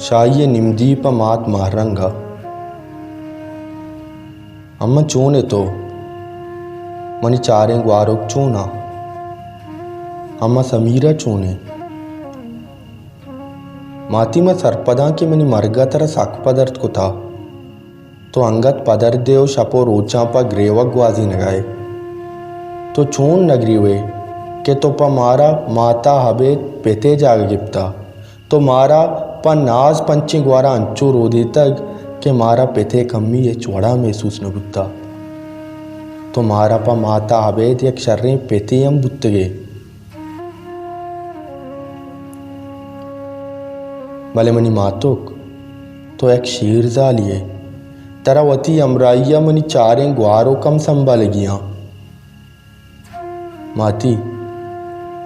शाये निमदीप मात मारंगा अम्मा चूने तो मनी चारें ग्वारोक चूना अम्मा समीरा चूने माती में सरपदा के मनी मरगा तरह साक पदर्थ को था तो अंगत पदर देव शपो रोचा पा ग्रेवक ग्वाजी नगाए तो चून नगरी वे के तो पा मारा माता हबे पेते जाग गिप्ता तो मारा पा नाज पंची ग्वारा अंचू रोदी तक के मारा पेते कम्मी ये चौड़ा महसूस न बुत्ता तो मारा पा माता हबेद एक शर्रे पेते यम बुत्तगे भले मनी मातोक तो एक शीरजा लिए तरावती अमराइया मनी चारें ग्वारों कम संभाल गिया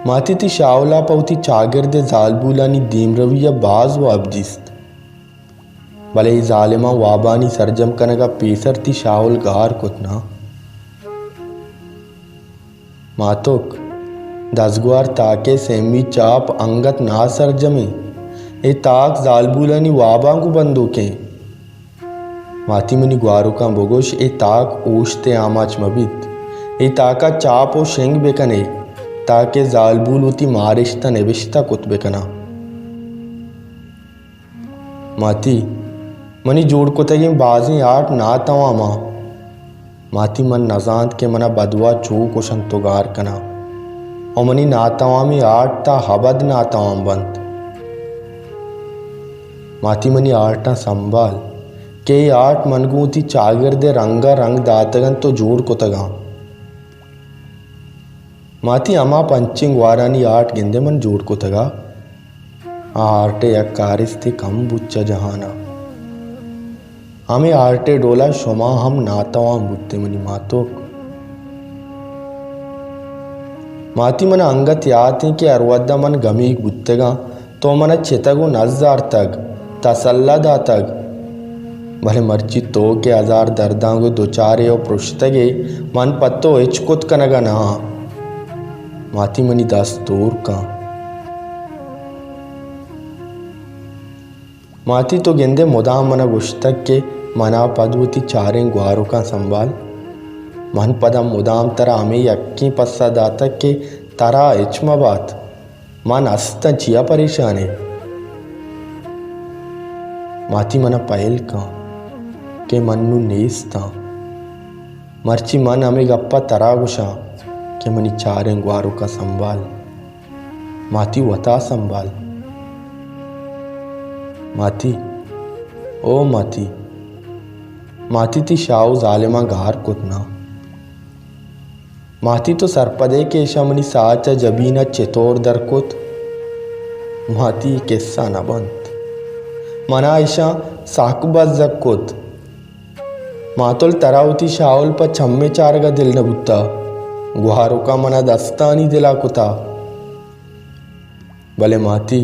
माती ती शावला पवती चागर दे जालबूलानी दीम रविया बाज व अबजिस्त भले ही जालिमा वाबानी सरजम कनगा पेसर ती शावल गार कुतना मातोक दसगवार ताके सेमी चाप अंगत ना सरजमे ए ताक जालबूलानी वाबांगु बंदूके माती मनी ग्वारू का बोगोश ए ताक ओशते आमाच मबित ए ताका चाप ओ शेंग बेकने ताके जालबूल उती मारिश्ता नेविश्ता कुत बेकना माती मनी जोड़ को तगे बाजी आठ ना तवामा माती मन नजांत के मना बदवा चू को शंतुगार कना और मनी ना तवामी आठ ता हबद ना तवाम बंत माती मनी आठा संभाल के आठ मनगूती चागर दे रंगा रंग दातगन तो जोड़ को तगा माती अमा पंचिंग वारानी आठ गिंदे मन जोड़ को तगा आर्टे एक कारिस्ती कम बुच्चा जहाना हमें आर्टे डोला शोमा हम नातवा बुत्ते मनी मातोक माती मन अंगत याती के अरवद्दा मन गमी बुत्तेगा तो मन चितगु नजार तक तसल्ला दा तक भले मर्ची तो के हजार दर्दांगो दो चारे और पृष्ठगे मन पत्तो इचकुत कनगा ना माती मनी दस्तूर का माती तो गेंदे मुदा मना गुश्तक के मना पदवती चारें ग्वारों का संभाल मन पदम मुदाम तरा हमें यक्की पस्सा दातक के तरा इचमा बात मन अस्ता जिया परेशान है माती मना पहल का के मन्नु नेस्ता मर्ची मन हमें गप्पा तरा गुशा के मनी चारें ग्वारों का संभाल माती वता संभाल माती ओ माती ती शाव जालिमा गार कुतना माती तो सरपदे के शमनी साचा जबीना चितोर दरकुत माती किस्सा न बंत मना ईशा साकुबा जक्कुत मातुल तरावती शावल पर छम्मे चार का दिल न बुत्ता गुहारों का मना दस्तानी दिला कुता भले माती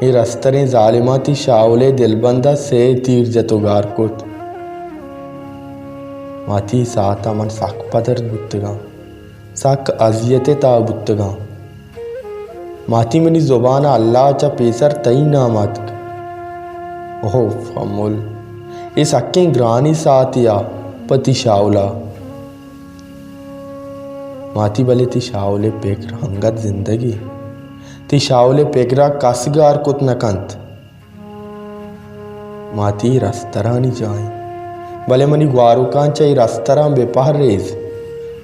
ये रस्तरे जालिमाती शावले दिलबंदा से तीर जतो गार कुत माती साता मन साक पदर बुत्तगा साक अजियते ता बुत्तगा माती मनी जुबाना अल्लाह चा पेसर तई नामत ओह फमुल इस अक्के ग्रानी सातिया पति शावला माती भले ती शावले पेकरा हंगत जिंदगी ती शावले पेकरा कासगार कुत नकंत माती रस्तरा नहीं जाए भले मनी ग्वारू कांचा रस्तरा बेपहर रेज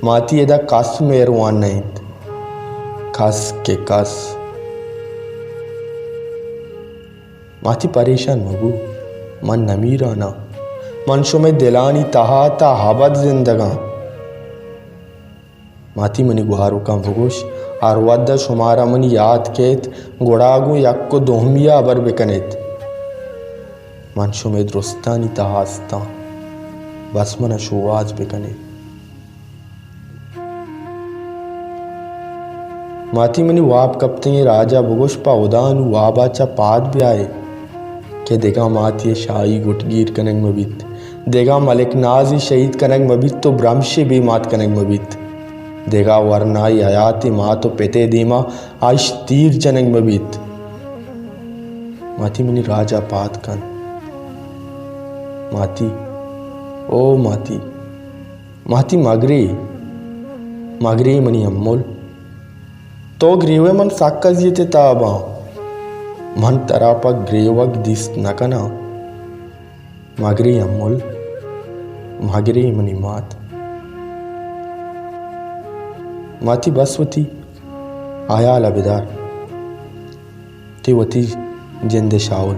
माती एदा कस मेरवान नहीं खस के कस माती परेशान मगू मन नमीराना मनशो में दिलानी तहा ता हबद जिंदगा माती मनी गुहारों का भगोश और वद्दा शुमारा मनी याद केत गुड़ागु यक्को दोहमिया अबर बेकनेत मनशो में दुरुस्तानी तहास्ता बस मन शुवाज बेकने माती मनी वाप कपते राजा भगोश पा उदानु वाबाचा पाद भी आए के देगा माती शाही गुटगीर कनंग मबित देगा मलिक नाजी शहीद कनंग मबित तो ब्रह्मशे भी मात कनंग मबित देगा वरनाई हयाती माँ तो पेते दीमा आश तीर जनंग मबित माती मनी राजा पात कन माती ओ माती माती मागरे मनी अम्मोल तो ग्रीवे मन साक्कस येते ताबा मन तरापा ग्रेवग दिस नकना मागरे अम्मोल मागरे मनी माती बसवती आया लबेदार ते वती जिंदे शाउल